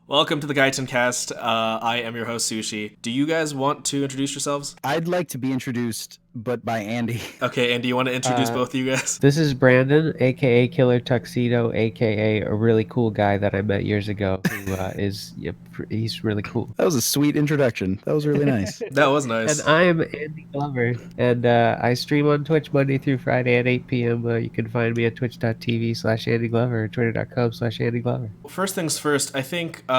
Welcome to the KaitenCast. I am your host, Sushi. Do you guys want to introduce yourselves? I'd like to be introduced, but by Andy. Okay, and do you want to introduce Uh, both of you guys? this is Brandon, aka Killer Tuxedo, aka a really cool guy that I met years ago who he's really cool. That was a sweet introduction. That was really nice. That was And nice. I'm Andy Glover, and I stream on Twitch Monday through Friday at 8 p.m. You can find me at twitch.tv/Andy Glover or twitter.com/Andy Glover. First things first, I think, so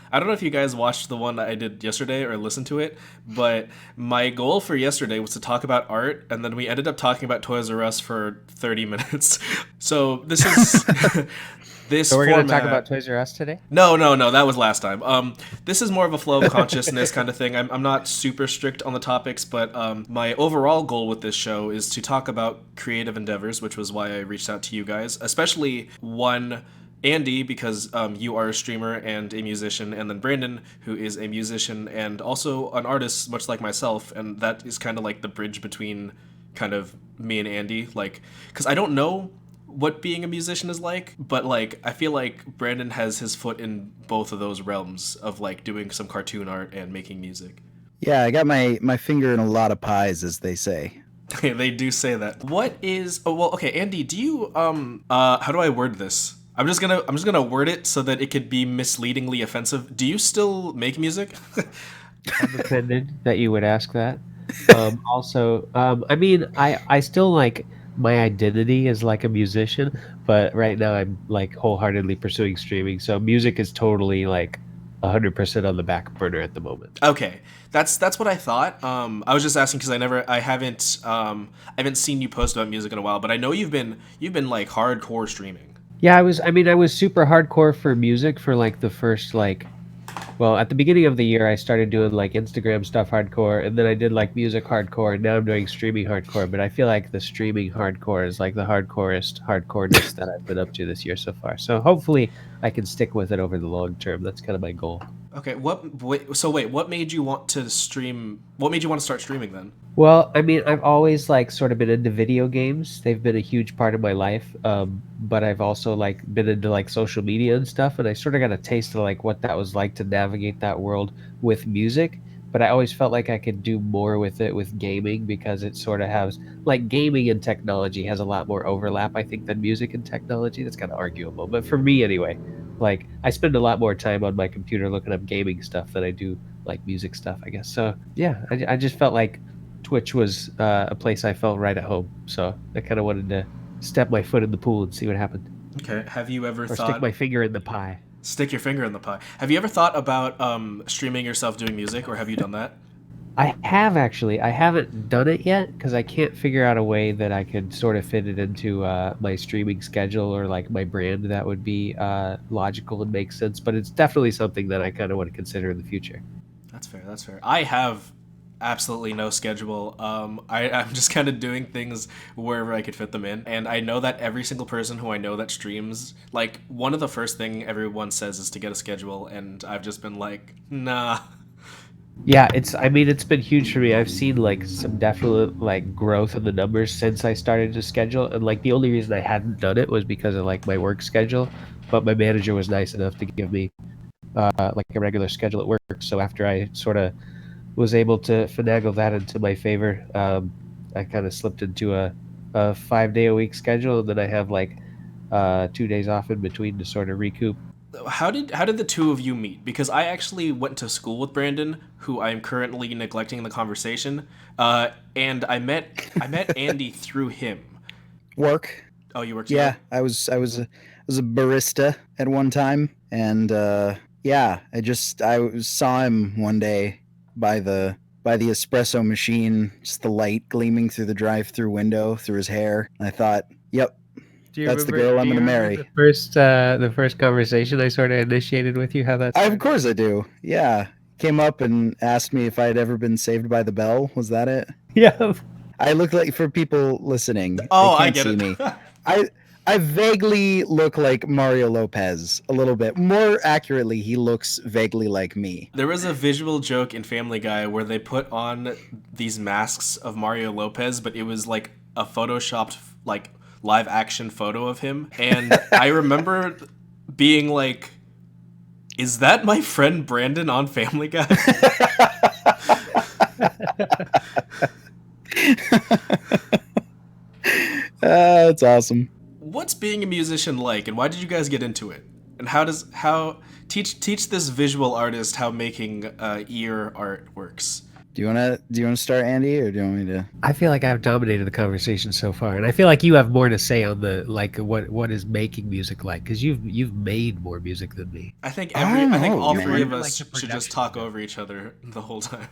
I don't know if you guys watched the one I did yesterday or listened to it, but my goal for yesterday was to talk about art, and then we ended up talking about Toys R Us for 30 minutes. So this is this So we're going to talk format. about Toys R Us today? No, that was last time. This is more of a flow of consciousness kind of thing. I'm not super strict on the topics, but my overall goal with this show is to talk about creative endeavors, which was why I reached out to you guys, especially one, Andy, because you are a streamer and a musician, and then Brandon, who is a musician and also an artist, much like myself, and that is kind of like the bridge between kind of me and Andy, like, because I don't know what being a musician is like, but like I feel like Brandon has his foot in both of those realms of like doing some cartoon art and making music. Yeah, I got my finger in a lot of pies, as they say. They do say that. What is okay, Andy, do you how do I word this? I'm just gonna word it so that it could be misleadingly offensive. Do you still make music? I'm offended that you would ask that. I mean, I still like my identity as like a musician, but right now I'm like wholeheartedly pursuing streaming. So music is totally like 100% on the back burner at the moment. Okay, that's what I thought. I was just asking because I haven't seen you post about music in a while, but I know you've been like hardcore streaming. Yeah, I was super hardcore for music for like the first well, at the beginning of the year, I started doing like Instagram stuff hardcore, and then I did like music hardcore, and now I'm doing streaming hardcore. But I feel like the streaming hardcore is like the hardcorest hardcoreness that I've been up to this year so far. So hopefully, I can stick with it over the long term. That's kind of my goal. Okay, what made you want to stream? What made you want to start streaming then? Well, I mean, I've always like sort of been into video games. They've been a huge part of my life. But I've also like been into like social media and stuff, and I sort of got a taste of like what that was like to navigate that world with music. But I always felt like I could do more with it with gaming because it sort of has like gaming and technology has a lot more overlap, I think, than music and technology. That's kind of arguable, but for me anyway, like I spend a lot more time on my computer looking up gaming stuff than I do like music stuff, I guess. So yeah, I just felt like Twitch was a place I felt right at home. So I kind of wanted to step my foot in the pool and see what happened, Okay, have you ever or stick thought my finger in the pie. stick your finger in the pie? Have you ever thought about streaming yourself doing music, or have you done that? I have actually. I haven't done it yet because I can't figure out a way that I could sort of fit it into my streaming schedule or like my brand that would be logical and make sense. But it's definitely something that I kind of want to consider in the future. That's fair. That's fair. I have absolutely no schedule. I'm just kind of doing things wherever I could fit them in. And I know that every single person who I know that streams, like, one of the first thing everyone says is to get a schedule. And I've just been like, nah. Yeah, I mean, it's been huge for me. I've seen like some definite like growth in the numbers since I started to schedule, and like the only reason I hadn't done it was because of like my work schedule. But my manager was nice enough to give me like a regular schedule at work. So after I sort of was able to finagle that into my favor, I kind of slipped into a 5 day a week schedule, and then I have like 2 days off in between to sort of recoup. How did the two of you meet? Because I actually went to school with Brandon, who I'm currently neglecting in the conversation, and I met Andy through him. Work. Oh, you work Yeah, together? I was a barista at one time, and yeah, I saw him one day by the espresso machine, just the light gleaming through the drive-through window through his hair. And I thought, yep, Do you that's the remember? girl Do I'm you gonna remember marry. the first conversation I sort of initiated with you? How that Of started? course I do. Yeah, came up and asked me if I had ever been saved by the bell. Was that it? Yeah. I look like, for people listening, they Oh, I can't get see it. me. I I vaguely look like Mario Lopez a little bit. More accurately, he looks vaguely like me. There was a visual joke in Family Guy where they put on these masks of Mario Lopez, but it was like a photoshopped like live action photo of him. And I remember being like Is that my friend Brandon on Family Guy? That's awesome. What's being a musician like, and why did you guys get into it? And how teach this visual artist how making ear art works? Do you wanna start, Andy, or do you want me to? I feel like I've dominated the conversation so far, and I feel like you have more to say on the like what is making music like, because you've made more music than me. I don't I think know, all man. three of Like us the should just production talk of it. over each other the whole time.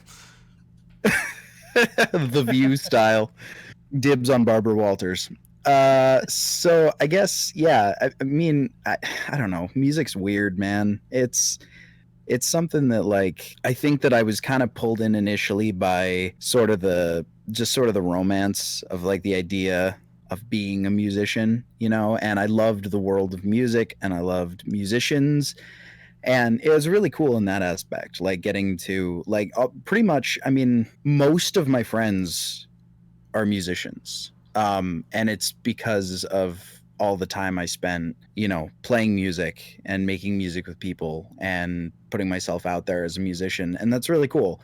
The View style. Dibs on Barbara Walters. So I guess, yeah. I mean, I don't know. Music's weird, man. It's something that, like, I think that I was kind of pulled in initially by sort of the romance of, like, the idea of being a musician, and I loved the world of music and I loved musicians, and it was really cool in that aspect, like getting to, like, pretty much, I mean, most of my friends are musicians. And it's because of all the time I spent, playing music and making music with people and putting myself out there as a musician. And that's really cool.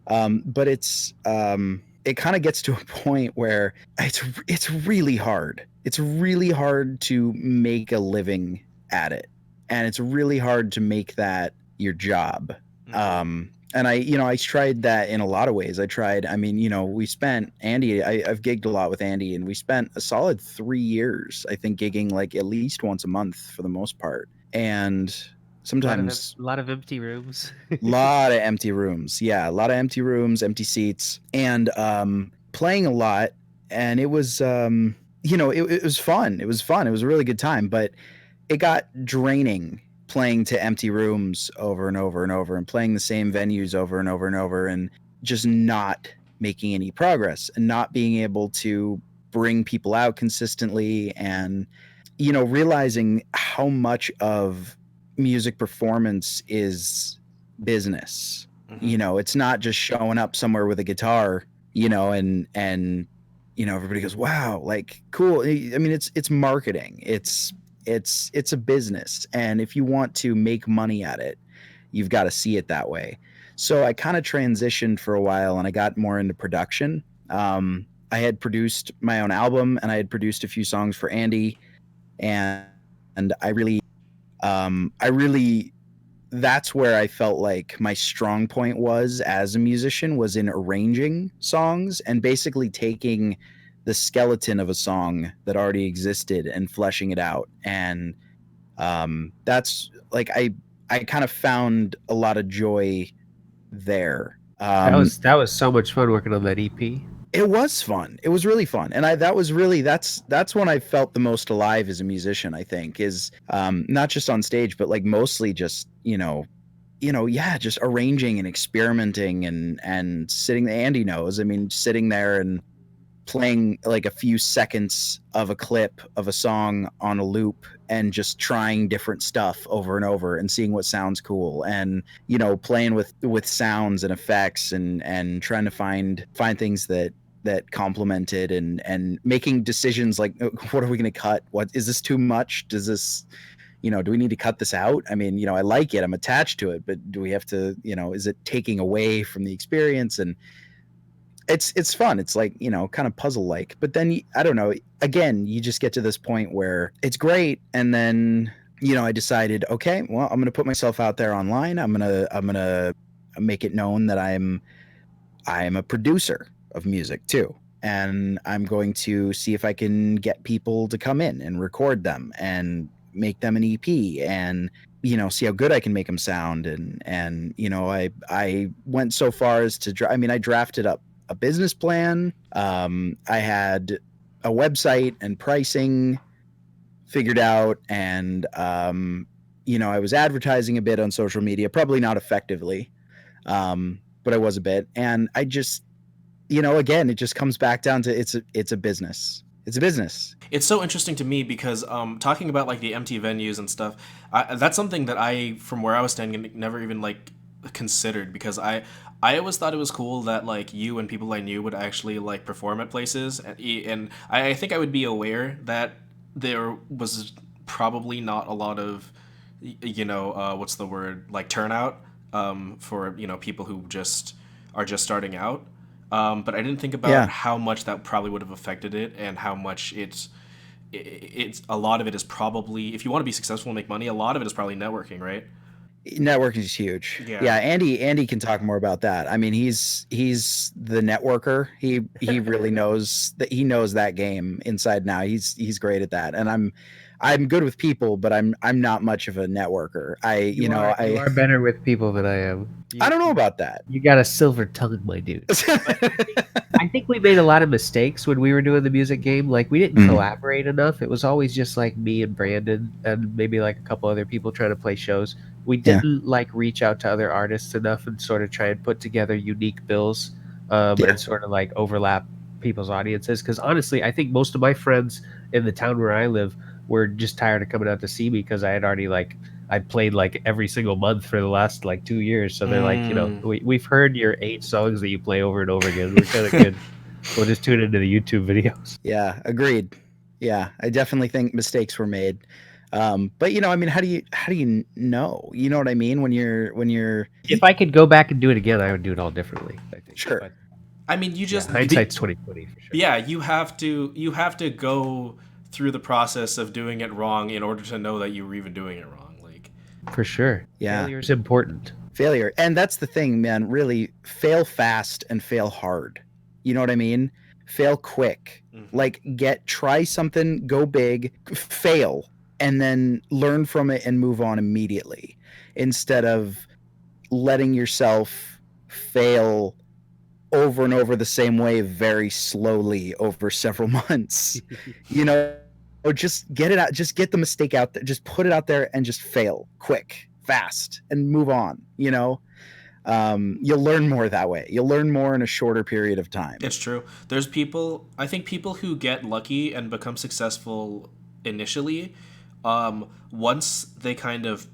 But it kind of gets to a point where it's really hard. It's really hard to make a living at it. And it's really hard to make that your job. And I tried that in a lot of ways. I mean, we spent I've gigged a lot with Andy, and we spent a solid 3 years, I think, gigging like at least once a month for the most part. And sometimes A lot of empty rooms. a lot of empty rooms. Yeah, a lot of empty rooms, empty seats, and playing a lot. And it was, it was fun. It was fun. It was a really good time, but it got draining playing to empty rooms over and over and over and playing the same venues over and over and over and just not making any progress and not being able to bring people out consistently, and realizing how much of music performance is business. It's not just showing up somewhere with a guitar, and everybody goes, wow, like, cool. I mean, it's marketing. It's a business, and if you want to make money at it, you've got to see it that way. So I kind of transitioned for a while, and I got more into production. I had produced my own album, and I had produced a few songs for Andy, and I really that's where I felt like my strong point was as a musician, was in arranging songs and basically taking the skeleton of a song that already existed and fleshing it out. And that's like I kind of found a lot of joy there. That was so much fun working on that EP. It was fun. It was really fun, and that's when I felt the most alive as a musician. I think is not just on stage, but like mostly just yeah, just arranging and experimenting and sitting. Andy knows. I mean, sitting there and playing like a few seconds of a clip of a song on a loop and just trying different stuff over and over and seeing what sounds cool, and playing with sounds and effects and trying to find things that complemented, and making decisions like, what are we going to cut? What is this too much? Does this, do we need to cut this out? I mean, I like it, I'm attached to it, but do we have to, is it taking away from the experience? And it's fun. It's like, kind of puzzle like. But then I don't know. Again, you just get to this point where it's great, and then I decided, okay, well, I'm gonna put myself out there online. I'm gonna make it known that I'm a producer of music too, and I'm going to see if I can get people to come in and record them and make them an EP, and see how good I can make them sound. And I went so far as to I drafted up a business plan. I had a website and pricing figured out, and I was advertising a bit on social media, probably not effectively, but I was a bit. And I just, again, it just comes back down to it's a business. It's a business. It's so interesting to me because talking about like the empty venues and stuff, that's something that from where I was standing, never even like considered, because I always thought it was cool that like you and people I knew would actually like perform at places, and I think I would be aware that there was probably not a lot of what's the word, like turnout, for people who are just starting out. But I didn't think about Yeah. how much that probably would have affected it, and how much it's a lot of it is probably, if you want to be successful and make money, a lot of it is probably networking, right? Networking is huge. Yeah, Yeah. Andy can talk more about that. I mean, he's the networker. He really knows that, he knows that game inside and out. He's great at that. And I'm good with people, but I'm not much of a networker. You are better with people than I am. I You don't know about that. you got a silver tongue, my dude. But I think we made a lot of mistakes when we were doing the music game. Like we didn't Mhm. collaborate enough. It was always just like me and Brandon and maybe like a couple other people trying to play shows. We Yeah. didn't like reach out to other artists enough and sort of try and put together unique bills, Yeah. and sort of like overlap people's audiences. Because honestly, I think most of my friends in the town where I live were just tired of coming out to see me because I had already like I played like every single month for the last like 2 years. So they're like, Mm. we've heard your 8 songs that you play over and over again. We're kind of good. We'll just tune into the YouTube videos. Yeah, agreed. Yeah, I definitely think mistakes were made. But I mean, how do you know? You know what I mean? When you're If I could go back and do it again, I would do it all differently, I think. sure. But I mean, you yeah, just hindsight's 2020 for sure. yeah, you have to go through the process of doing it wrong in order to know that you were even doing it wrong. Like, For sure. Yeah. Failure is important. Failure. And that's the thing, man. Really fail fast and fail hard. You know what I mean? Fail quick. Like try something, go big, fail, and then learn from it and move on immediately, instead of letting yourself fail over and over the same way very slowly over several months. you know, or just get it out, just get the mistake out there, just put it out there and just fail quick, fast, and move on. You'll learn more that way. You'll learn more in a shorter period of time. it's true. I think people who get lucky and become successful initially, once they kind of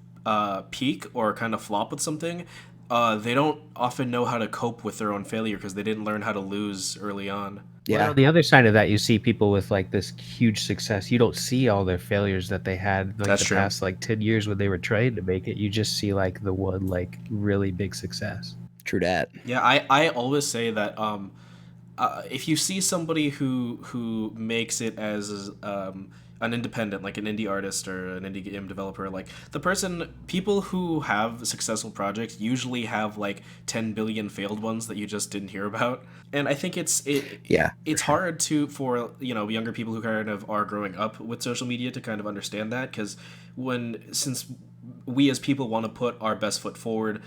peak or kind of flop with something, they don't often know how to cope with their own failure because they didn't learn how to lose early on. But Yeah. on the other side of that, you see people with like this huge success. You don't see all their failures that they had like That's the true. past like 10 years when they were trying to make it. You just see like the one like really big success. True dat. Yeah, I always say that if you see somebody who makes it as an independent, like an indie artist or an indie game developer, like people who have successful projects usually have like 10 billion failed ones that you just didn't hear about. And I think Yeah. it's hard for younger people who kind of are growing up with social media to kind of understand that, because since we as people want to put our best foot forward,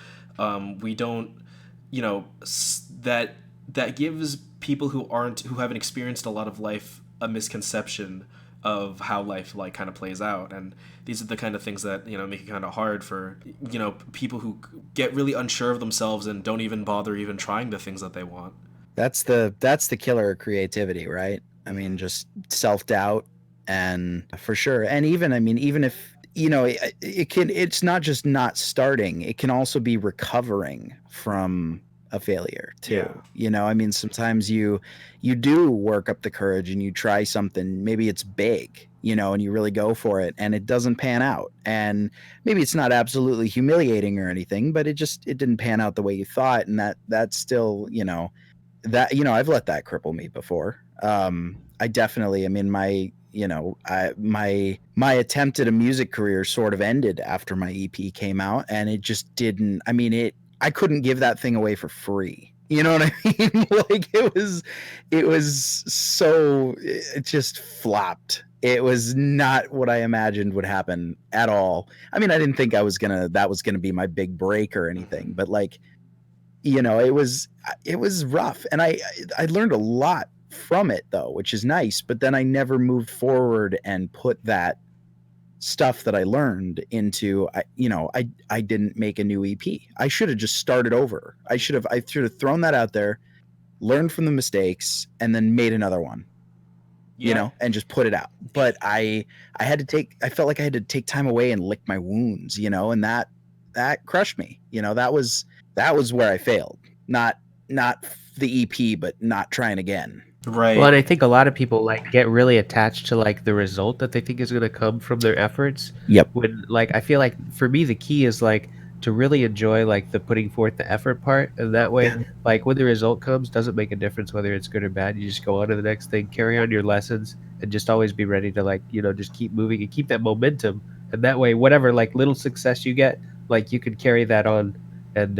we don't, that gives people who haven't experienced a lot of life a misconception of how life like kind of plays out. And these are the kind of things that make it kind of hard for people who get really unsure of themselves and don't even bother even trying the things that they want. That's the killer of creativity, right? I mean, just self-doubt, and for sure. And even, I mean, even if, it's not just not starting, it can also be recovering from a failure too. Yeah. I mean, sometimes you do work up the courage and you try something, maybe it's big, and you really go for it and it doesn't pan out. And maybe it's not absolutely humiliating or anything, but it didn't pan out the way you thought. And that's still, I've let that cripple me before. I definitely, I mean, my attempt at a music career sort of ended after my EP came out, and it just didn't. I mean, I couldn't give that thing away for free. You know what I mean? Like it was so, it just flopped. It was not what I imagined would happen at all. I mean, I didn't think that was gonna be my big break or anything, but like, it was rough, and I learned a lot from it though, which is nice. But then I never moved forward and put that stuff that I learned into, I didn't make a new EP. I should have just started over. I should have thrown that out there, learned from the mistakes, and then made another one. Yeah. And just put it out. But I felt like I had to take time away and lick my wounds, and that crushed me. That was where I failed. Not the EP, but not trying again. Right. Well, and I think a lot of people like get really attached to like the result that they think is going to come from their efforts. Yep. When like I feel like for me the key is like to really enjoy like the putting forth the effort part, and that way Yeah. like when the result comes, doesn't make a difference whether it's good or bad. You just go on to the next thing, carry on your lessons, and just always be ready to like just keep moving and keep that momentum. And that way, whatever like little success you get, like you can carry that on and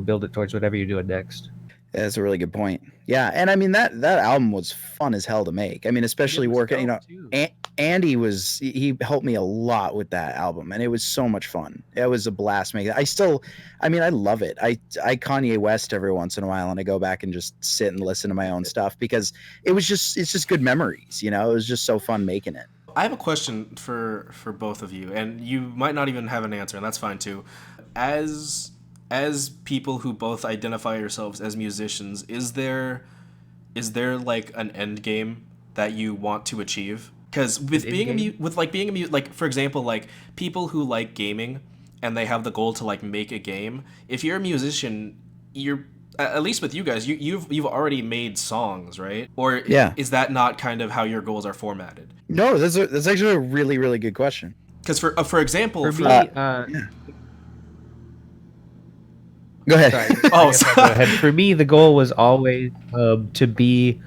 build it towards whatever you're doing next. That's a really good point. Yeah, and I mean that album was fun as hell to make. I mean, And it especially was working. dope too. Andy he helped me a lot with that album, and it was so much fun. It was a blast making. I mean, I love it. I Kanye West every once in a while, and I go back and just sit and listen to my own stuff because it's just good memories. It was just so fun making it. I have a question for both of you, and you might not even have an answer, and that's fine too. As people who both identify yourselves as musicians, is there like an end game that you want to achieve? Because with being like for example, like people who like gaming and they have the goal to like make a game. If you're a musician, you're at least with you guys, you've already made songs, right? Or Yeah. is that not kind of how your goals are formatted? No, that's actually a really really good question. Because for example, For me, Yeah. Go ahead. sorry. Oh, I guess I'll go ahead. For me, the goal was always to be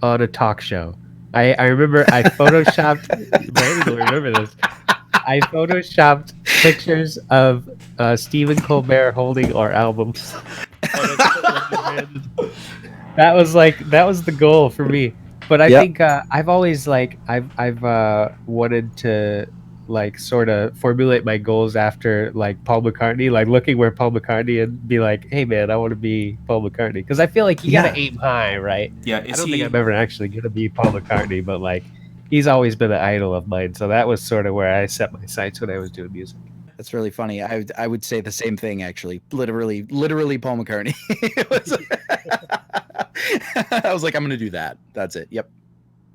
on a talk show. I remember I photoshopped. Brandon will remember this. I photoshopped pictures of Stephen Colbert holding our albums. That was the goal for me. But I Yep. think I've always like I've wanted to like sort of formulate my goals after like Paul McCartney, like looking where Paul McCartney and be like, hey man, I want to be Paul McCartney, because I feel like you gotta aim high, right? yeah. I don't think I'm ever actually gonna be Paul McCartney, but like he's always been an idol of mine, so that was sort of where I set my sights when I was doing music. That's really funny. I would say the same thing actually. Literally Paul McCartney. I was like, I'm gonna do that. That's it. Yep.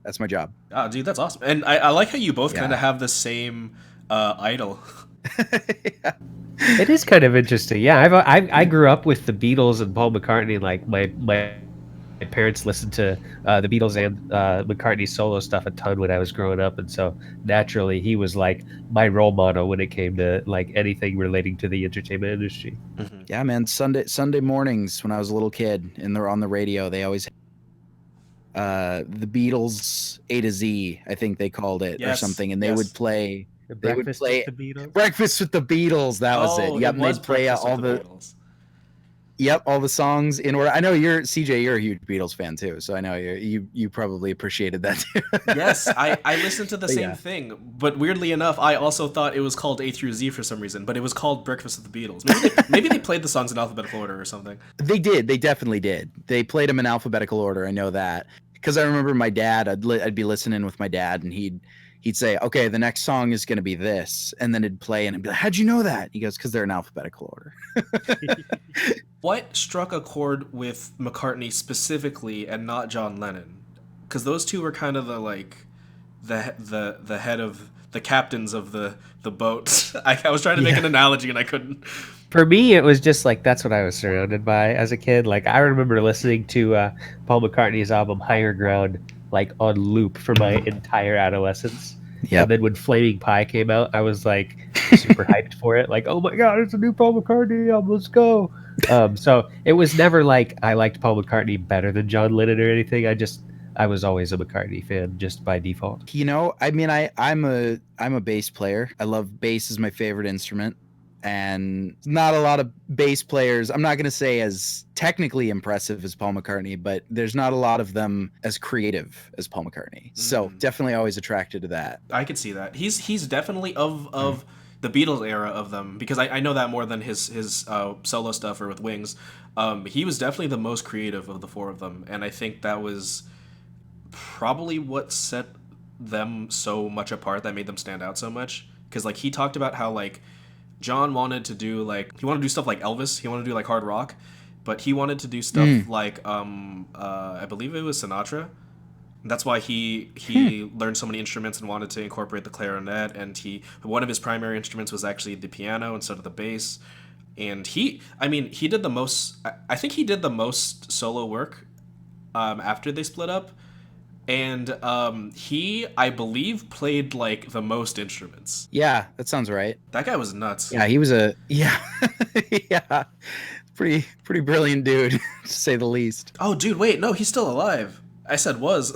That's my job. Oh, dude, that's awesome. And I like how you both kind Yeah. of have the same idol. Yeah. It is kind of interesting. Yeah, I grew up with the Beatles and Paul McCartney. Like my parents listened to the Beatles and McCartney solo stuff a ton when I was growing up, and so naturally he was like my role model when it came to like anything relating to the entertainment industry. Yeah, man. Sunday mornings when I was a little kid and they're on the radio, they always the Beatles A to Z, I think they called it, or Yes, something, and they yes. would play Breakfast with the Beatles. Breakfast with the Beatles. That was Oh, it. Yep, it and was they'd play Breakfast all with the Beatles. all the songs in order. I know you're CJ. You're a huge Beatles fan too, so I know you probably appreciated that too. Yes, I listened to the same Yeah. thing, but weirdly enough, I also thought it was called A through Z for some reason, but it was called Breakfast with the Beatles. Maybe they played the songs in alphabetical order or something. They did. They definitely did. They played them in alphabetical order. I know that because I remember my dad. I'd be listening with my dad, and he'd say, "Okay, the next song is going to be this," and then it'd play, and I'd be like, "How'd you know that?" He goes, "Because they're in alphabetical order." What struck a chord with McCartney specifically and not John Lennon? Because those two were kind of the like the head of the captains of the boat. I was trying to make an analogy and I couldn't. For me, it was just like that's what I was surrounded by as a kid. Like I remember listening to Paul McCartney's album Higher Ground like on loop for my entire adolescence. Yep. And then when Flaming Pie came out, I was like super hyped for it. Like, oh my god, it's a new Paul McCartney album. Let's go. So it was never like I liked Paul McCartney better than John Lennon or anything. I was always a McCartney fan just by default. I mean, I'm a bass player. I love bass is my favorite instrument, and not a lot of bass players. I'm not going to say as technically impressive as Paul McCartney, but there's not a lot of them as creative as Paul McCartney. So definitely always attracted to that. I could see that. He's definitely of the Beatles era of them, because I know that more than his solo stuff or with Wings. He was definitely the most creative of the four of them, and I think that was probably what set them so much apart, that made them stand out so much. Because like he talked about how like John wanted to do stuff like Elvis. He wanted to do like hard rock, but he wanted to do stuff like I believe it was Sinatra. That's why he learned so many instruments and wanted to incorporate the clarinet. And one of his primary instruments was actually the piano instead of the bass. And he did the most. I think he did the most solo work after they split up. and he, I believe, played like the most instruments. Yeah, that sounds right. That guy was nuts. Yeah, he was a yeah, yeah, pretty brilliant dude, to say the least. Oh, dude, wait, no, he's still alive. I said was.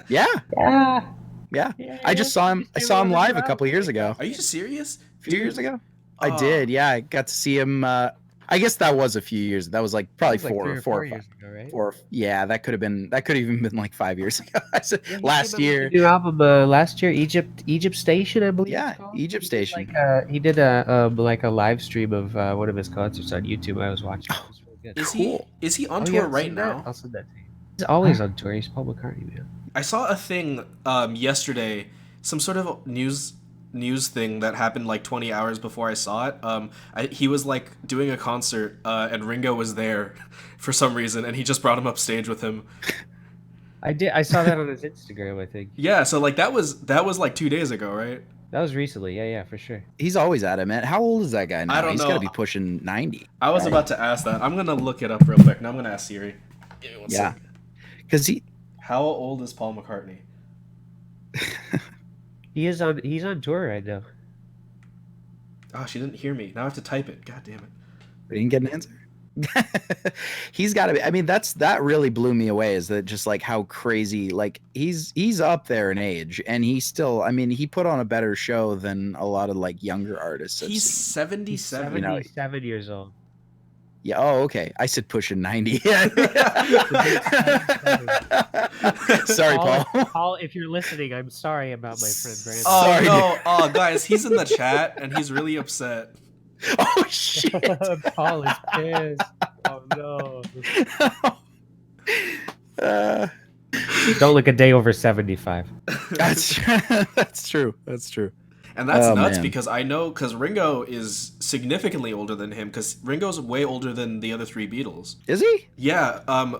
Yeah, Yeah. yeah. Yeah, I just saw him. I saw him live a couple years ago. Are you serious? A few years ago. I Oh. did. Yeah, I got to see him. I guess that was a few years. That was like probably That was like four or 3 or 4 five. years ago, right? Yeah, that could have been. That could have even been like 5 years ago. I said Yeah, he last came out with year. a new album last year, Egypt Station, I believe. Yeah, it's called. Egypt He did, Station. he did like a live stream of one of his concerts on YouTube. I was watching. It was really good. Cool. Is he on Oh, you tour haven't right seen that? now? I'll send that to you. He's always on tour. He's Paul McCartney, man. I saw a thing yesterday, some sort of news thing that happened like 20 hours before I saw it. He was like doing a concert, and Ringo was there for some reason, and he just brought him up stage with him. I saw that on his Instagram, I think. Yeah, so like that was like 2 days ago, right? That was recently. Yeah, for sure. He's always at it, man. How old is that guy now? I don't He's know. got to be pushing 90. I was right? about to ask that. I'm gonna look it up real quick. Now I'm gonna ask Siri. Give me one Yeah, second. because he. How old is Paul McCartney? He's on tour right now. Oh, she didn't hear me. Now I have to type it. God damn it. We didn't get an answer. He's got to be. I mean, that really blew me away. Is that just like how crazy? Like he's up there in age, and he still. I mean, he put on a better show than a lot of like younger artists. I've He's seen. 77. You know, 77 years old. Yeah. Oh, okay. I said pushing 90. Sorry, Paul. Paul, if you're listening, I'm sorry about my friend Brandon. Oh Sorry. no! Oh guys, he's in the chat and he's really upset. Oh shit. Paul is pissed. Oh no! Don't look a day over 75. That's true. That's true. And that's Oh, nuts man. because I know because Ringo is significantly older than him because Ringo's way older than the other three Beatles. Is he? Yeah,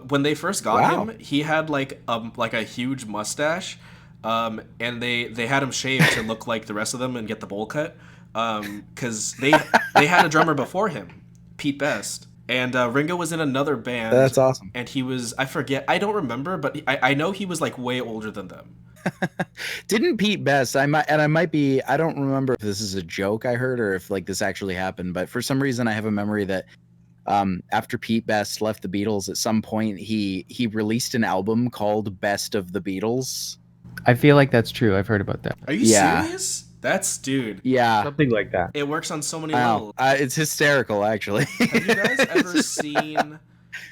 when they first got Wow. him, he had like a huge mustache, and they had him shaved to look like the rest of them and get the bowl cut, because they had a drummer before him, Pete Best, and Ringo was in another band. That's awesome. And he was, I forget, I don't remember, but I know he was like way older than them. Didn't Pete Best? I might be. I don't remember if this is a joke I heard or if like this actually happened. But for some reason, I have a memory that after Pete Best left the Beatles, at some point he released an album called Best of the Beatles. I feel like that's true. I've heard about that. Are you Yeah. serious? That's, dude, Yeah. Something like that. it works on so many Wow. levels. It's hysterical, actually. Have you guys ever seen?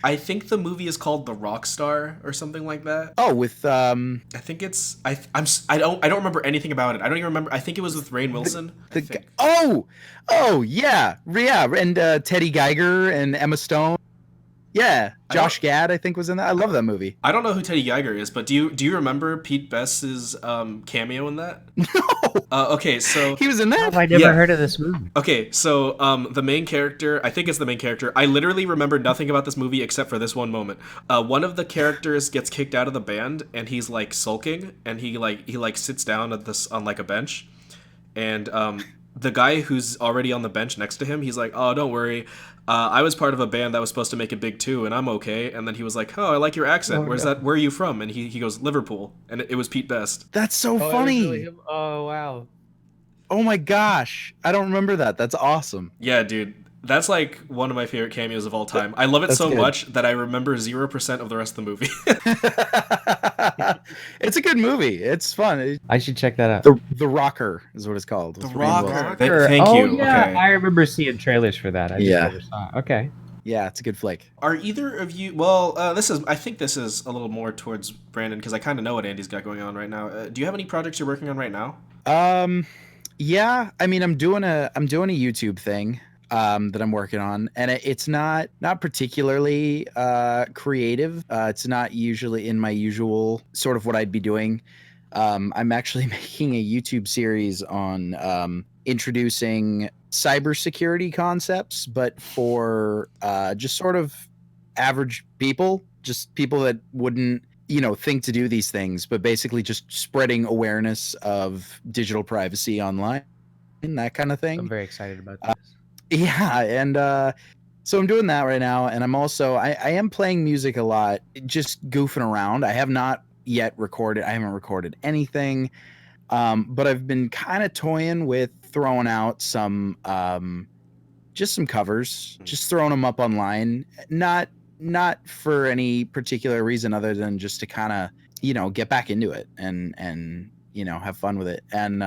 I think the movie is called The Rockstar or something like that. Oh, with I think it's I don't remember anything about it. I don't even remember. I think it was with Rainn Wilson. I think. yeah, and Teddy Geiger and Emma Stone. Yeah, Josh Gad, I think, was in that. I love that movie. I don't know who Teddy Geiger is, but do you remember Pete Best's cameo in that? No, Okay, so he was in that. Have I never Yeah. heard of this movie? okay, so the main character, I think it's the main character. I literally remember nothing about this movie except for this one moment. One of the characters gets kicked out of the band, and he's like sulking, and he sits down on like a bench, and the guy who's already on the bench next to him, he's like, "Oh, don't worry. I was part of a band that was supposed to make it big too, and I'm okay." And then he was like, "Oh, I like your accent. Oh, no. Where are you from?" And he goes, "Liverpool." And it was Pete Best. That's so Oh, it was funny. really him? Oh wow. Oh my gosh, I don't remember that. That's awesome. Yeah, dude. That's like one of my favorite cameos of all time. I love it That's so good. much that I remember 0% of the rest of the movie. It's a good movie. It's fun. I should check that out. The Rocker is what it's called. It's Rainn Wilson. Thank Oh, you. yeah. Okay. I remember seeing trailers for that. I just Yeah. never saw it. Okay. Yeah, it's a good flick. Are either of you? Well, I think this is a little more towards Brandon because I kind of know what Andy's got going on right now. Do you have any projects you're working on right now? Yeah. I mean, I'm doing a YouTube thing that I'm working on, and it's not particularly creative. It's not usually in my usual sort of what I'd be doing. I'm actually making a YouTube series on introducing cybersecurity concepts, but for just sort of average people, just people that wouldn't, think to do these things, but basically just spreading awareness of digital privacy online and that kind of thing. I'm very excited about this. Yeah, and so I'm doing that right now, and I'm also I am playing music a lot, just goofing around. I have not yet recorded. I haven't recorded anything. But I've been kind of toying with throwing out some just some covers, just throwing them up online. Not for any particular reason other than just to kind of, get back into it and have fun with it. And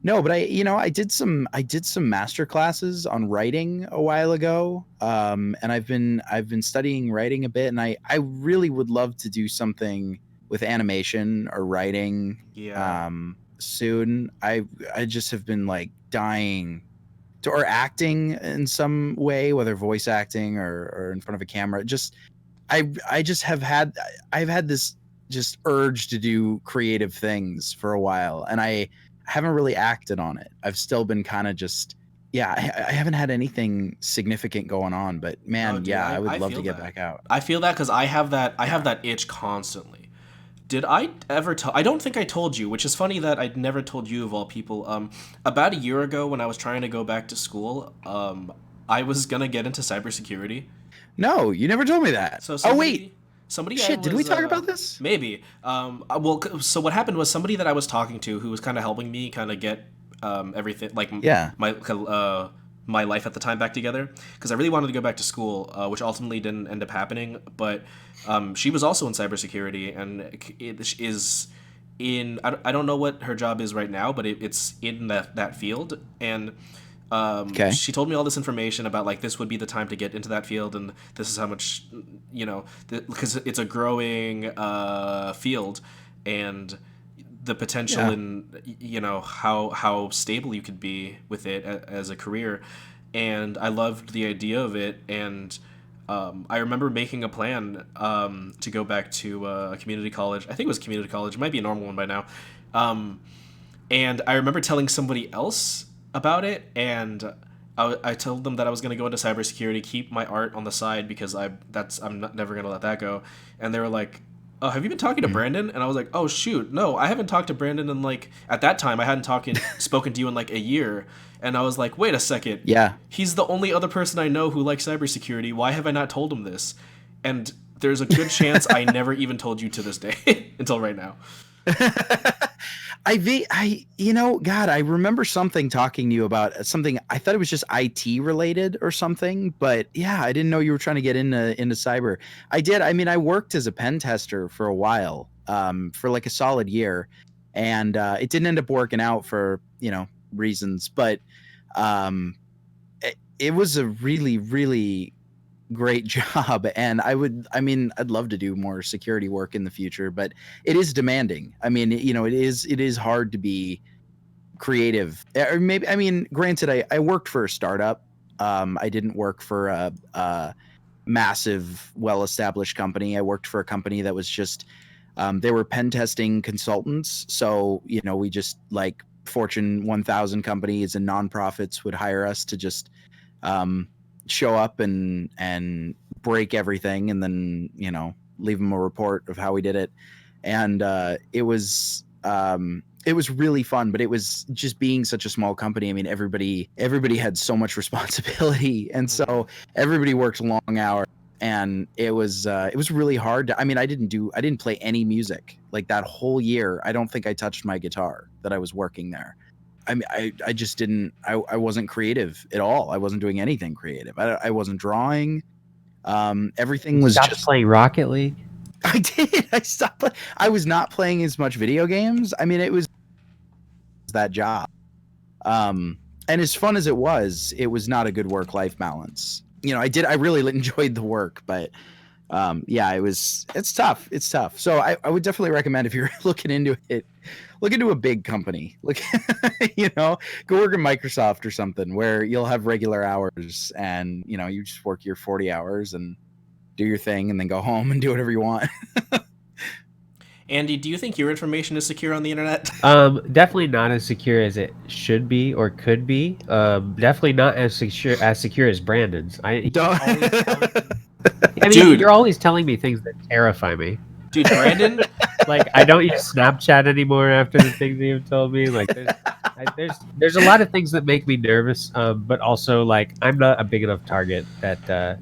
no, but I did some master classes on writing a while ago. And I've been studying writing a bit, and I really would love to do something with animation or writing. Yeah. Soon. I just have been like dying to, or acting in some way, whether voice acting or in front of a camera. Just I just have had I've had this just urge to do creative things for a while, and I haven't really acted on it. I've still been kind of just I haven't had anything significant going on, but man, Oh, dude, I would love feel to get that. back out. I feel that because I have that itch constantly. Did I ever tell? I don't think I told you, which is funny that I'd never told you of all people. About a year ago, when I was trying to go back to school, I was gonna get into cybersecurity. No, you never told me that. So somebody Shit, did we talk about this? Maybe. Well, so what happened was somebody that I was talking to who was kind of helping me kind of get everything like my life at the time back together, because I really wanted to go back to school, which ultimately didn't end up happening. But she was also in cybersecurity, and it is in I don't know what her job is right now, but it's in that field. And she told me all this information about like this would be the time to get into that field, and this is how much because it's a growing field, and the potential in how stable you could be with it as a career. And I loved the idea of it, and I remember making a plan to go back to a community college. I think it was community college. It might be a normal one by now. And I remember telling somebody else about it, and I told them that I was going to go into cybersecurity, keep my art on the side because I'm never going to let that go. And they were like, "Oh, have you been talking to Brandon?" And I was like, "Oh shoot, no, I haven't talked to Brandon in like at that time I hadn't spoken to you in like a year." And I was like, "Wait a second, yeah, he's the only other person I know who likes cybersecurity. Why have I not told him this?" And there's a good chance I never even told you to this day until right now. God, I remember something talking to you about something. I thought it was just IT related or something, but yeah, I didn't know you were trying to get into cyber. I did. I mean, I worked as a pen tester for a while, for like a solid year, and it didn't end up working out for reasons, but it was a really, really great job, and I'd love to do more security work in the future, but it is demanding. I mean, it is hard to be creative. Or maybe, I mean, granted, I worked for a startup. I didn't work for a massive, well-established company. I worked for a company that was just they were pen testing consultants. So we just like Fortune 1000 companies and nonprofits would hire us to just show up and break everything, and then leave them a report of how we did it. And it was really fun, but it was just being such a small company. I mean, everybody had so much responsibility, and so everybody worked long hours, and it was really hard I didn't play any music like that whole year. I don't think I touched my guitar that I was working there. I mean, I just didn't. I wasn't creative at all. I wasn't doing anything creative. I wasn't drawing. Everything was Stopped just playing Rocket League. I did. I stopped. I was not playing as much video games. I mean, it was that job. And as fun as it was not a good work-life balance. I really enjoyed the work, but it's tough. It's tough. So I would definitely recommend, if you're looking into it, look into a big company. Look, go work at Microsoft or something where you'll have regular hours, and you just work your 40 hours and do your thing, and then go home and do whatever you want. Andy, do you think your information is secure on the internet? Definitely not as secure as it should be or could be. Definitely not as secure as Brandon's. Dude, you're always telling me things that terrify me. Dude, Brandon, like I don't use Snapchat anymore after the things you've told me. Like there's a lot of things that make me nervous, but also like I'm not a big enough target that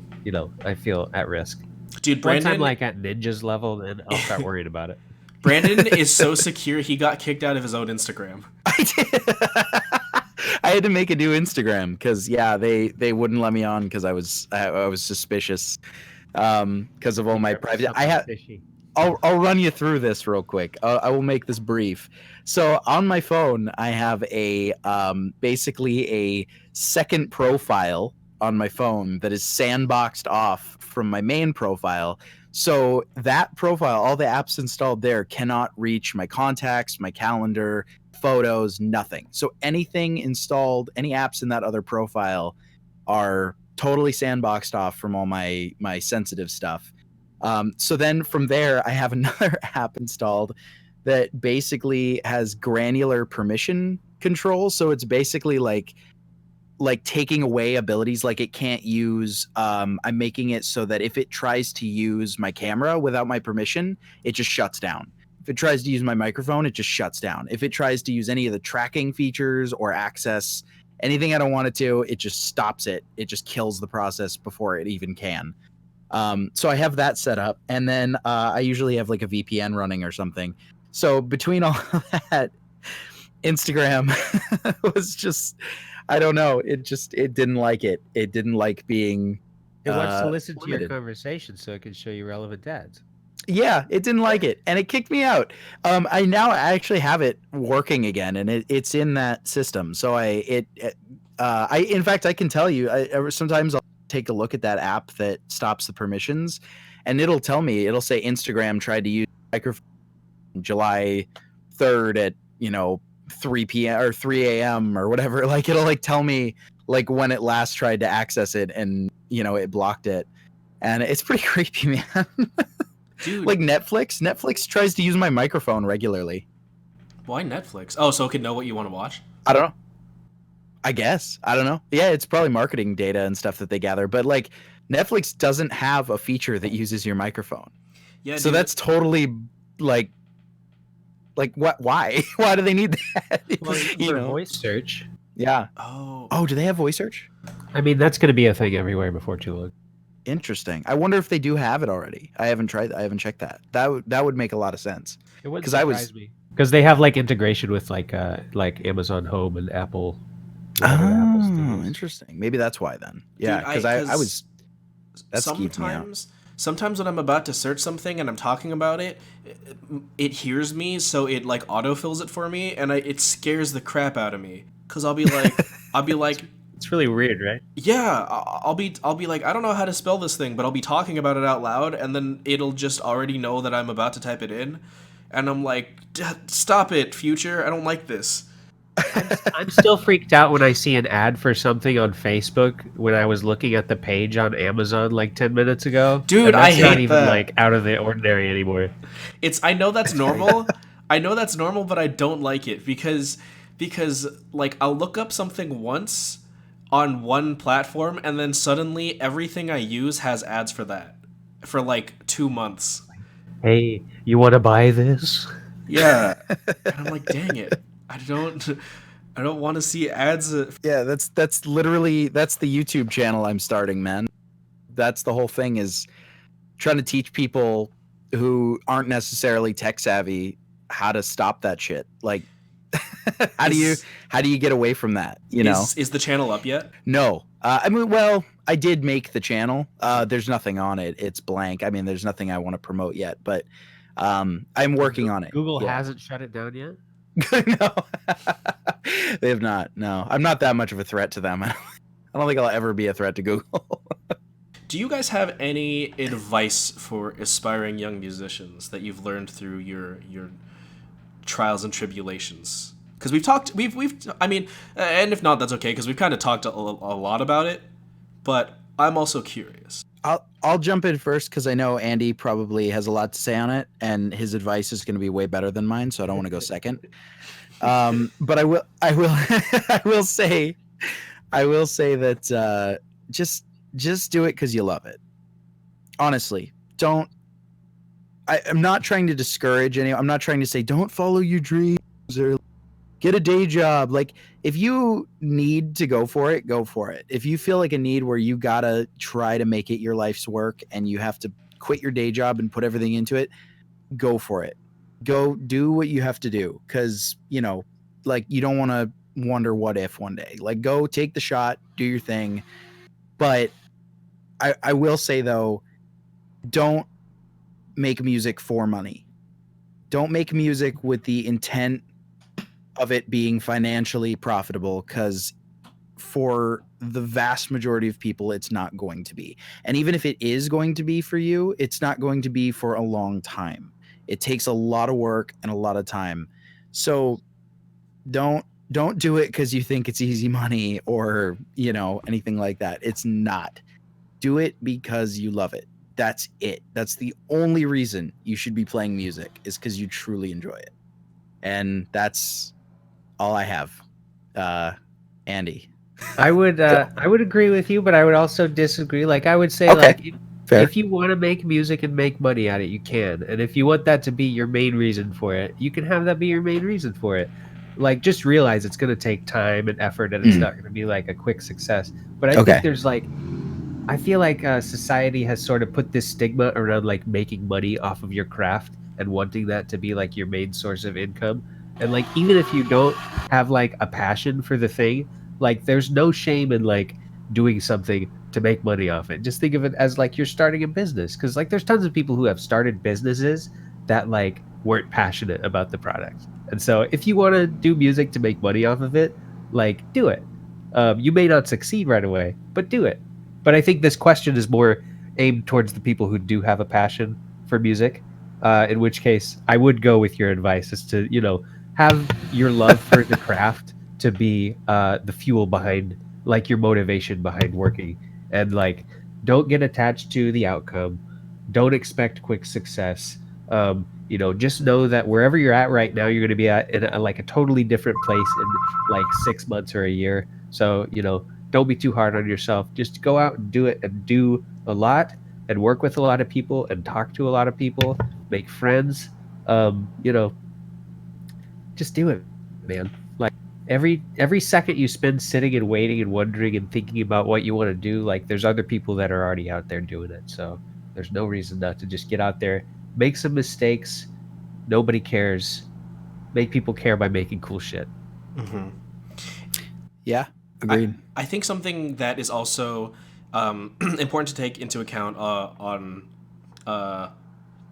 I feel at risk. Dude, Brandon, once I'm like at Ninja's level, then I'll start worrying about it. Brandon is so secure he got kicked out of his own Instagram. I did. I had to make a new Instagram because they wouldn't let me on because I was suspicious because of all my private. I'll run you through this real quick. I will make this brief. So on my phone, I have a basically a second profile on my phone that is sandboxed off from my main profile. So that profile, all the apps installed there cannot reach my contacts, my calendar, photos, nothing. So anything installed, any apps in that other profile are totally sandboxed off from all my sensitive stuff. So then from there, I have another app installed that basically has granular permission control. So it's basically like taking away abilities. Like it can't use, I'm making it so that if it tries to use my camera without my permission, it just shuts down. If it tries to use my microphone, it just shuts down. If it tries to use any of the tracking features or access anything I don't want it to, it just stops it. It just kills the process before it even can. So I have that set up, and then I usually have like a VPN running or something. So between all of that, Instagram was just, I don't know, it didn't like it. It didn't like being It wants to listen to limited. your conversation so it can show you relevant ads. Yeah, it didn't like it, and it kicked me out. I now actually have it working again, and it's in that system. So I in fact I can tell you, sometimes I'll take a look at that app that stops the permissions, and it'll tell me, it'll say Instagram tried to use microphone July 3rd at 3 p.m. or 3 a.m. or whatever. Like it'll like tell me like when it last tried to access it, and it blocked it, and it's pretty creepy, man. Dude. Like Netflix tries to use my microphone regularly. Why Netflix? Oh, so it can know what you want to watch? I don't know. I guess. I don't know. Yeah, it's probably marketing data and stuff that they gather. But like Netflix doesn't have a feature that uses your microphone. Yeah. So that's totally like what? Why? Why do they need that? Well, voice search. Yeah. Oh, do they have voice search? I mean, that's going to be a thing everywhere before too long. Interesting. I wonder if they do have it already. I haven't checked that. That would make a lot of sense. It wouldn't surprise me. Because they have like integration with like Amazon Home and Apple. Oh, interesting. Maybe that's why then. Yeah, because I was. That's sometimes when I'm about to search something and I'm talking about it, it hears me, so it like autofills it for me, and it scares the crap out of me. Because I'll be like. It's really weird, right? Yeah, I'll be like, I don't know how to spell this thing, but I'll be talking about it out loud, and then it'll just already know that I'm about to type it in, and I'm like, stop it, future, I don't like this. I'm still freaked out when I see an ad for something on Facebook when I was looking at the page on Amazon like 10 minutes ago. Dude, I hate not even that. like out of the ordinary anymore. I know that's normal. But I don't like it because like I'll look up something once on one platform, and then suddenly everything I use has ads for that for like 2 months. Hey, you want to buy this? Yeah. And I'm like, dang it. I don't want to see ads. Yeah, that's literally the YouTube channel I'm starting, man. That's the whole thing, is trying to teach people who aren't necessarily tech savvy how to stop that shit. Like how do you get away from that? Is the channel up yet? No. I mean, well, I did make the channel. There's nothing on it. It's blank. I mean, there's nothing I want to promote yet, but I'm working on it. Google hasn't shut it down yet? No. They have not. No. I'm not that much of a threat to them. I don't think I'll ever be a threat to Google. Do you guys have any advice for aspiring young musicians that you've learned through your trials and tribulations? Because I mean, and if not, that's okay, because we've kind of talked a lot about it, but I'm also curious. I'll jump in first because I know Andy probably has a lot to say on it, and his advice is going to be way better than mine, so I don't want to go second. But I will I will say that just do it because you love it. Honestly, don't. I'm not trying to discourage anyone. I'm not trying to say don't follow your dreams or get a day job. Like, if you need to go for it, go for it. If you feel like a need where you gotta try to make it your life's work and you have to quit your day job and put everything into it, go for it. go do what you have to do, because like you don't want to wonder what if one day. Like, go take the shot, do your thing. But I will say though, don't make music for money. Don't make music with the intent of it being financially profitable, because for the vast majority of people, it's not going to be. And even if it is going to be for you, it's not going to be for a long time. It takes a lot of work and a lot of time. So don't do it because you think it's easy money or anything like that. It's not. Do it because you love it. That's it. That's the only reason you should be playing music, is because you truly enjoy it. And that's all I have. Andy. I would agree with you, but I would also disagree. Like, I would say, Okay, like, fair. if you want to make music and make money at it, you can. And if you want that to be your main reason for it, you can have that be your main reason for it. Like, just realize it's going to take time and effort, and it's not going to be like a quick success. But I think there's like, I feel like society has sort of put this stigma around like making money off of your craft and wanting that to be like your main source of income. And like, even if you don't have like a passion for the thing, like there's no shame in like doing something to make money off it. Just think of it as like you're starting a business, because like there's tons of people who have started businesses that like weren't passionate about the product. And so if you want to do music to make money off of it, like do it. You may not succeed right away, but do it. But I think this question is more aimed towards the people who do have a passion for music. In which case, I would go with your advice, is to have your love for the craft to be the fuel behind, like, your motivation behind working, and like don't get attached to the outcome. Don't expect quick success. Just know that wherever you're at right now, you're going to be at in like a totally different place in like 6 months or a year. So don't be too hard on yourself. Just go out and do it, and do a lot, and work with a lot of people, and talk to a lot of people, make friends. Um, you know, just do it, man. Like, every second you spend sitting and waiting and wondering and thinking about what you want to do, like there's other people that are already out there doing it. So there's no reason not to just get out there, make some mistakes. Nobody cares. Make people care by making cool shit. Mm-hmm. Yeah, agreed. I think something that is also important to take into account on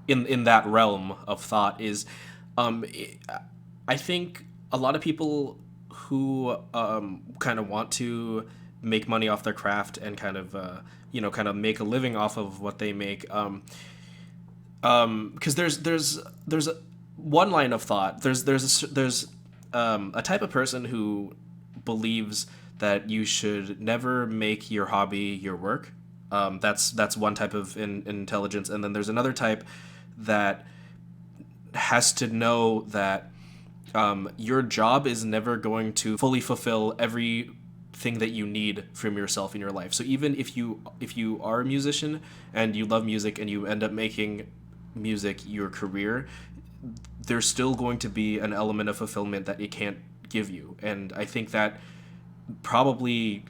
in that realm of thought is, I think a lot of people who kind of want to make money off their craft and kind of kind of make a living off of what they make, because there's one line of thought. There's a type of person who believes that you should never make your hobby your work. That's one type of intelligence, and then there's another type that has to know that your job is never going to fully fulfill everything that you need from yourself in your life. So even if you are a musician and you love music and you end up making music your career, there's still going to be an element of fulfillment that it can't give you. And I think that probably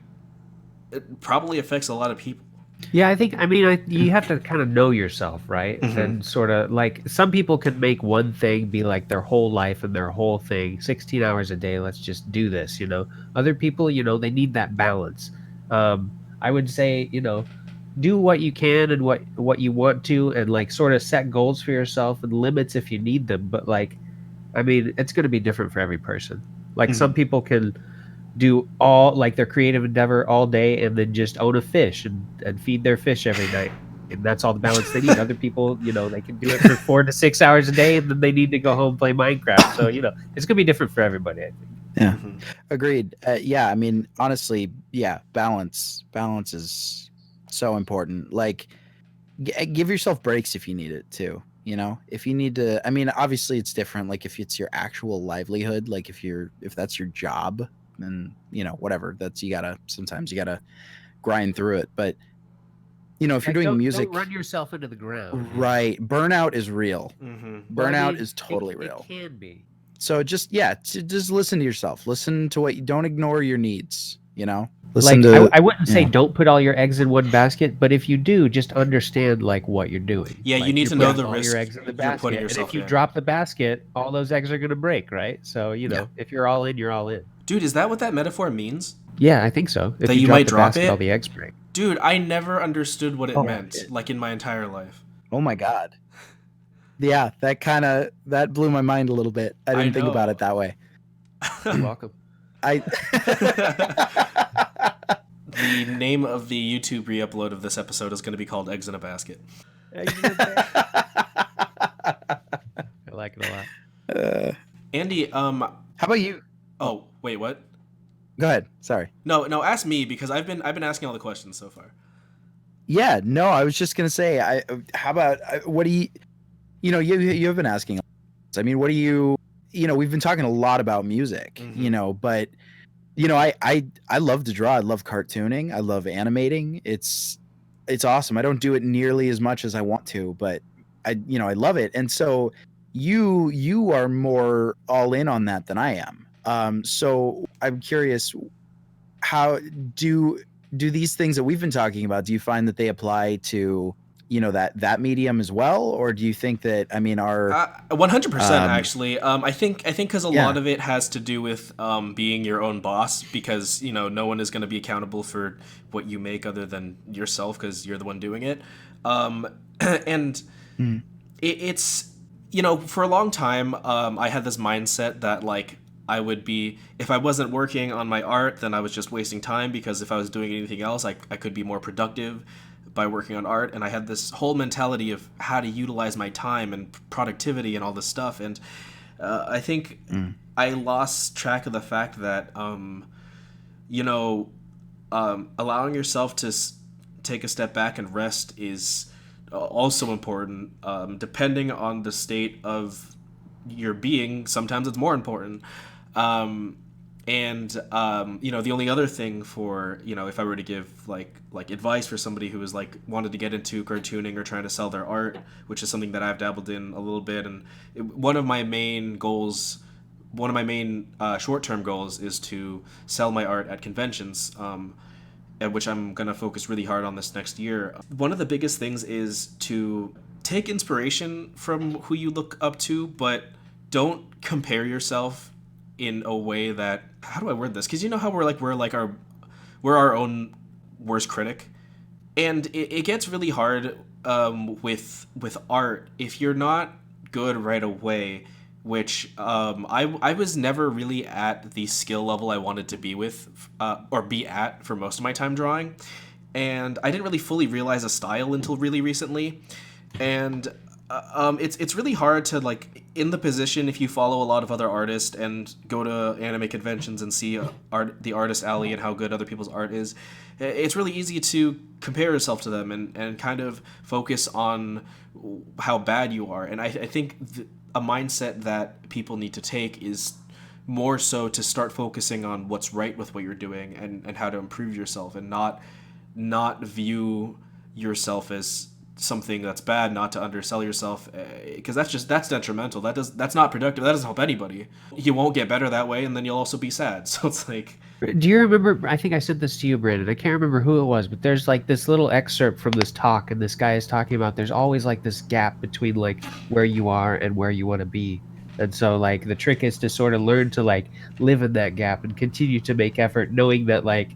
affects a lot of people. Yeah, I mean, you have to kind of know yourself, right? Mm-hmm. And sort of like, some people can make one thing be like their whole life and their whole thing, 16 hours a day, let's just do this, Other people, they need that balance. I would say, do what you can and what you want to, and like sort of set goals for yourself and limits if you need them. But like, I mean, it's going to be different for every person. Like, Mm-hmm. some people can do all like their creative endeavor all day and then just own a fish and feed their fish every night, and that's all the balance they need. Other people, they can do it for 4 to 6 hours a day, and then they need to go home and play Minecraft. So it's gonna be different for everybody, I think. Yeah, Mm-hmm. agreed. Yeah, I mean, honestly, yeah, balance is so important. Like, give yourself breaks if you need it too. If you need to, I mean, obviously it's different. Like, if it's your actual livelihood, like if that's your job, then whatever. Sometimes you gotta grind through it. But if you're Like, doing music, don't run yourself into the ground. right? Burnout is real. Mm-hmm. Well, I Burnout mean, is totally real. It can be. So just listen to yourself. Listen to what you don't ignore your needs. you know? Like, Listen to I wouldn't say yeah. don't put all your eggs in one basket, but if you do, just understand like what you're doing. Yeah, you Like need you're to know putting the all your risk eggs in the you're putting basket, and yourself if you in. drop the basket, all those eggs are gonna break, right? So Yeah. if you're all in, you're all in. Dude, is that what that metaphor means? Yeah, I think so. If That you you drop might the drop basket, all it? the eggs break. Dude, I never understood what it Oh, meant, like in my entire life. Oh my god. Yeah, that blew my mind a little bit. I I didn't think about know. it that way. You're welcome. I The name of the YouTube re-upload of this episode is going to be called Eggs in a Basket. Eggs in a basket. I like it a lot. Andy, how about you? oh, wait, what? Go ahead. Sorry. No, ask me because I've been asking all the questions so far. Yeah, no, I was just gonna say, how about what do you have been asking. I mean, what do you we've been talking a lot about music, but I love to draw. I love cartooning. I love animating. It's awesome. I don't do it nearly as much as I want to, but I love it. And so you are more all in on that than I am. So I'm curious, how do these things that we've been talking about, do you find that they apply to that medium as well, or do you think that 100% actually. I think because a Yeah. lot of it has to do with being your own boss, because no one is going to be accountable for what you make other than yourself because you're the one doing it. And it's for a long time I had this mindset that like I would be, if I wasn't working on my art, then I was just wasting time, because if I was doing anything else, I could be more productive by working on art. And I had this whole mentality of how to utilize my time and productivity and all this stuff. And I think I lost track of the fact that allowing yourself to take a step back and rest is also important. Depending on the state of your being, sometimes it's more important. The only other thing for, if I were to give like advice for somebody who is like wanted to get into cartooning or trying to sell their art, which is something that I've dabbled in a little bit, and one of my main short-term goals is to sell my art at conventions, at which I'm going to focus really hard on this next year. One of the biggest things is to take inspiration from who you look up to, but don't compare yourself in a way that, how do I word this? Because how we're our own worst critic, and it gets really hard with art if you're not good right away. Which I was never really at the skill level I wanted to be with or be at for most of my time drawing, and I didn't really fully realize a style until really recently. And it's really hard to, like, in the position, if you follow a lot of other artists and go to anime conventions and see the artist alley and how good other people's art is, it's really easy to compare yourself to them and kind of focus on how bad you are. And I think a mindset that people need to take is more so to start focusing on what's right with what you're doing and how to improve yourself, and not view yourself as something that's bad, not to undersell yourself, because that's detrimental. That's not productive. That doesn't help anybody. You won't get better that way, and then you'll also be sad. So it's like, Do you remember, I think I sent this to you, Brandon, I can't remember who it was, but there's like this little excerpt from this talk, and this guy is talking about there's always like this gap between like where you are and where you want to be. And so like the trick is to sort of learn to like live in that gap and continue to make effort, knowing that like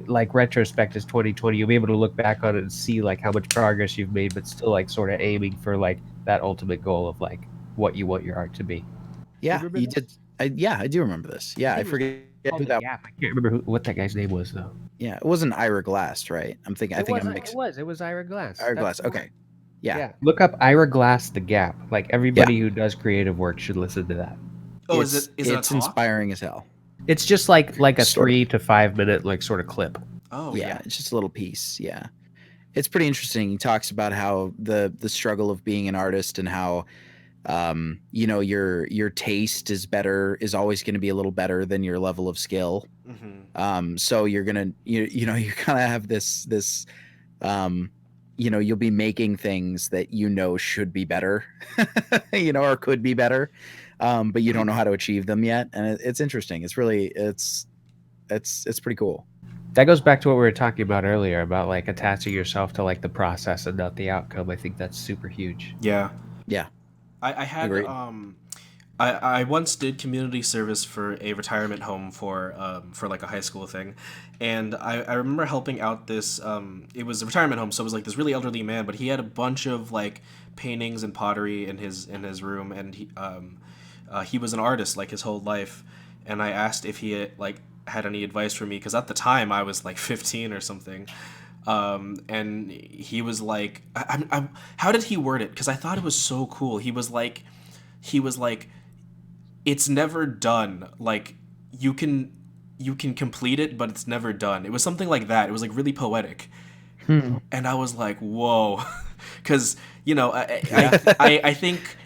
retrospect is 2020. You'll be able to look back on it and see like how much progress you've made, but still like sort of aiming for like that ultimate goal of like what you want your art to be. Yeah, you did. I do remember this. Yeah, I forget who that. Gap. I can't remember what that guy's name was though. Yeah, it wasn't Ira Glass, right? I think I'm mixing. It was Ira Glass. Ira Glass. Okay. Yeah. Look up Ira Glass, The Gap. Like everybody who does creative work should listen to that. oh, is it a It's talk? inspiring as hell. It's just like a Sort of. 3 to 5 minute like sort of clip. Oh Yeah, it's just a little piece. Yeah, it's pretty interesting. He talks about how the struggle of being an artist, and how your taste is always going to be a little better than your level of skill. So you're gonna you kind of have this you'll be making things that should be better, or could be better, but you don't know how to achieve them yet. And it's interesting. It's really it's pretty cool. That goes back to what we were talking about earlier about like attaching yourself to like the process and not the outcome. I think that's super huge. Yeah. Yeah. I had Agreed. I once did community service for a retirement home for like a high school thing, and I remember helping out this it was a retirement home, so it was like this really elderly man, but he had a bunch of like paintings and pottery in his room, and he was an artist like his whole life, and I asked if he had any advice for me because at the time I was like 15 or something. And he was like, how did he word it? Because I thought it was so cool. He was like, it's never done. Like you can complete it, but it's never done. It was something like that. It was like really poetic. And I was like, whoa, because I think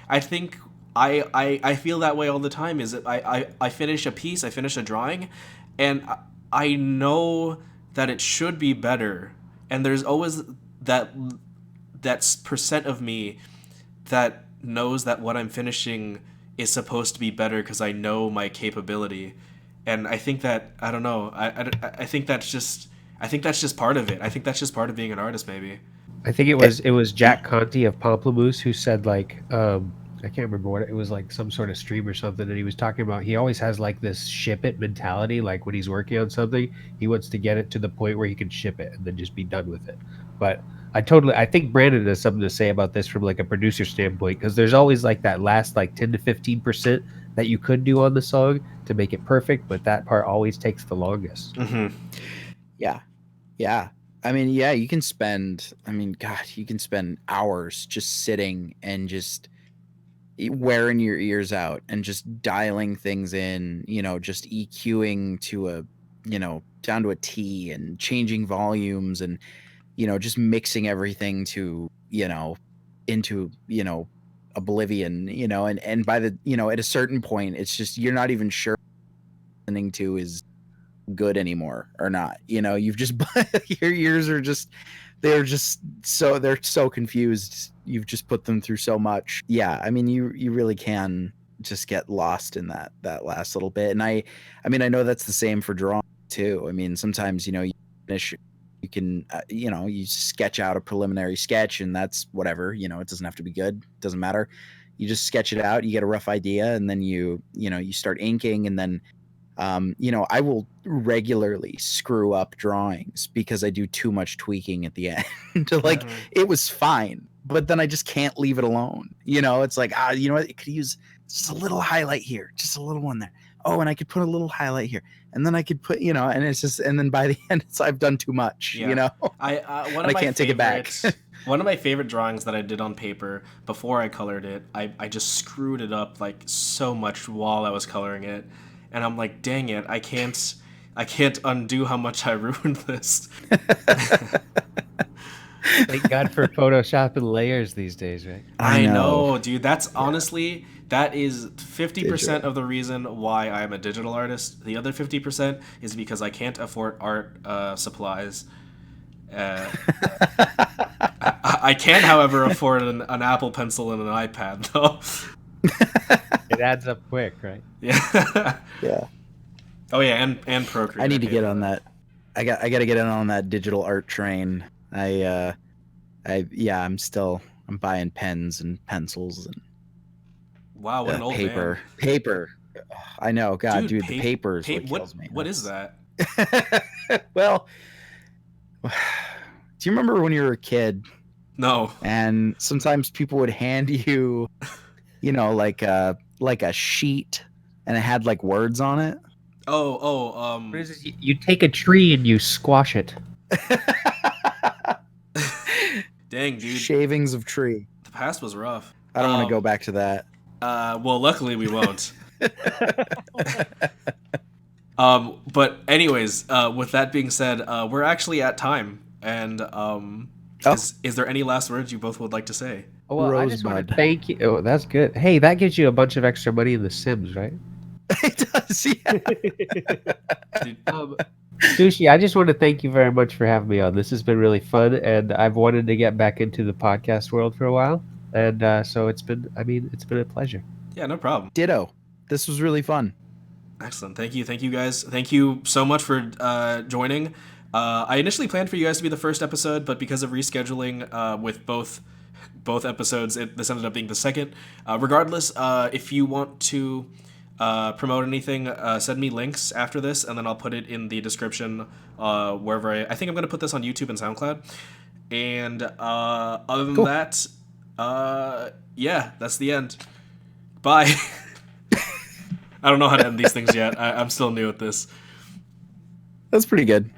I feel that way all the time. Is that I finish a piece, I finish a drawing, and I know that it should be better, and there's always that percent of me that knows that what I'm finishing is supposed to be better because I know my capability, and I think that I don't know. I think that's just part of it. I think that's just part of being an artist, maybe. I think it was Jack Conte of Pomplamoose who said like I can't remember what it was, like some sort of stream or something, and he was talking about he always has like this ship it mentality. Like when he's working on something, he wants to get it to the point where he can ship it and then just be done with it. But I think Brandon has something to say about this from like a producer standpoint, because there's always like that last like 10 to 15% that you could do on the song to make it perfect, but that part always takes the longest. Mm-hmm. Yeah. I mean, yeah, you can spend hours just sitting and just wearing your ears out and just dialing things in, just EQing to a, down to a T and changing volumes and, just mixing everything to, into, oblivion, and by the, at a certain point, it's just, you're not even sure listening to is good anymore or not. You've just, your ears are just, they're so confused. You've just put them through so much. Yeah, I mean, you really can just get lost in that last little bit. And I mean, I know that's the same for drawing too. I mean, sometimes you finish, you can you sketch out a preliminary sketch, and that's whatever. It doesn't have to be good. It doesn't matter. You just sketch it out. You get a rough idea, and then you start inking, and then I will regularly screw up drawings because I do too much tweaking at the end. Like it was fine, but then I just can't leave it alone. It's like, you know what? It could use just a little highlight here, just a little one there. Oh, and I could put a little highlight here, and then I could put, and it's just, and then by the end, I've done too much. I can't take it back. One of my favorite drawings that I did on paper before I colored it, I just screwed it up like so much while I was coloring it. And I'm like, dang it, I can't undo how much I ruined this. Thank God for Photoshop and layers these days, right? I know, dude. That's honestly, that is 50% of the reason why I'm a digital artist. The other 50% is because I can't afford art supplies. I can, however, afford an Apple Pencil and an iPad, though. It adds up quick, right? Yeah. Yeah. Oh yeah, and Procreate. I need to get on that. I got to get in on that digital art train. I'm buying pens and pencils and wow, what an old paper. man. Paper. I know, God, dude, the paper is what what kills me. What is that? Well, do you remember when you were a kid? No. And sometimes people would hand you, like a sheet, and it had like words on it. What is it? You take a tree and you squash it. Dang, dude. Shavings of tree. The past was rough. I don't want to go back to that. Well, luckily we won't. But anyways, with that being said, we're actually at time, and is there any last words you both would like to say? Oh, well, I just want to thank you. Oh, that's good. Hey, that gives you a bunch of extra money in The Sims, right? It does, yeah. Sushi, I just want to thank you very much for having me on. This has been really fun, and I've wanted to get back into the podcast world for a while, and so it's been a pleasure. Yeah, no problem. Ditto. This was really fun. Excellent. Thank you guys. Thank you so much for joining. I initially planned for you guys to be the first episode, but because of rescheduling with both episodes, this ended up being the second. Regardless, if you want to promote anything, send me links after this, and then I'll put it in the description wherever I think I'm going to put this on YouTube and SoundCloud. And other than that, yeah, that's the end. Bye. I don't know how to end these things yet. I'm still new at this. That's pretty good.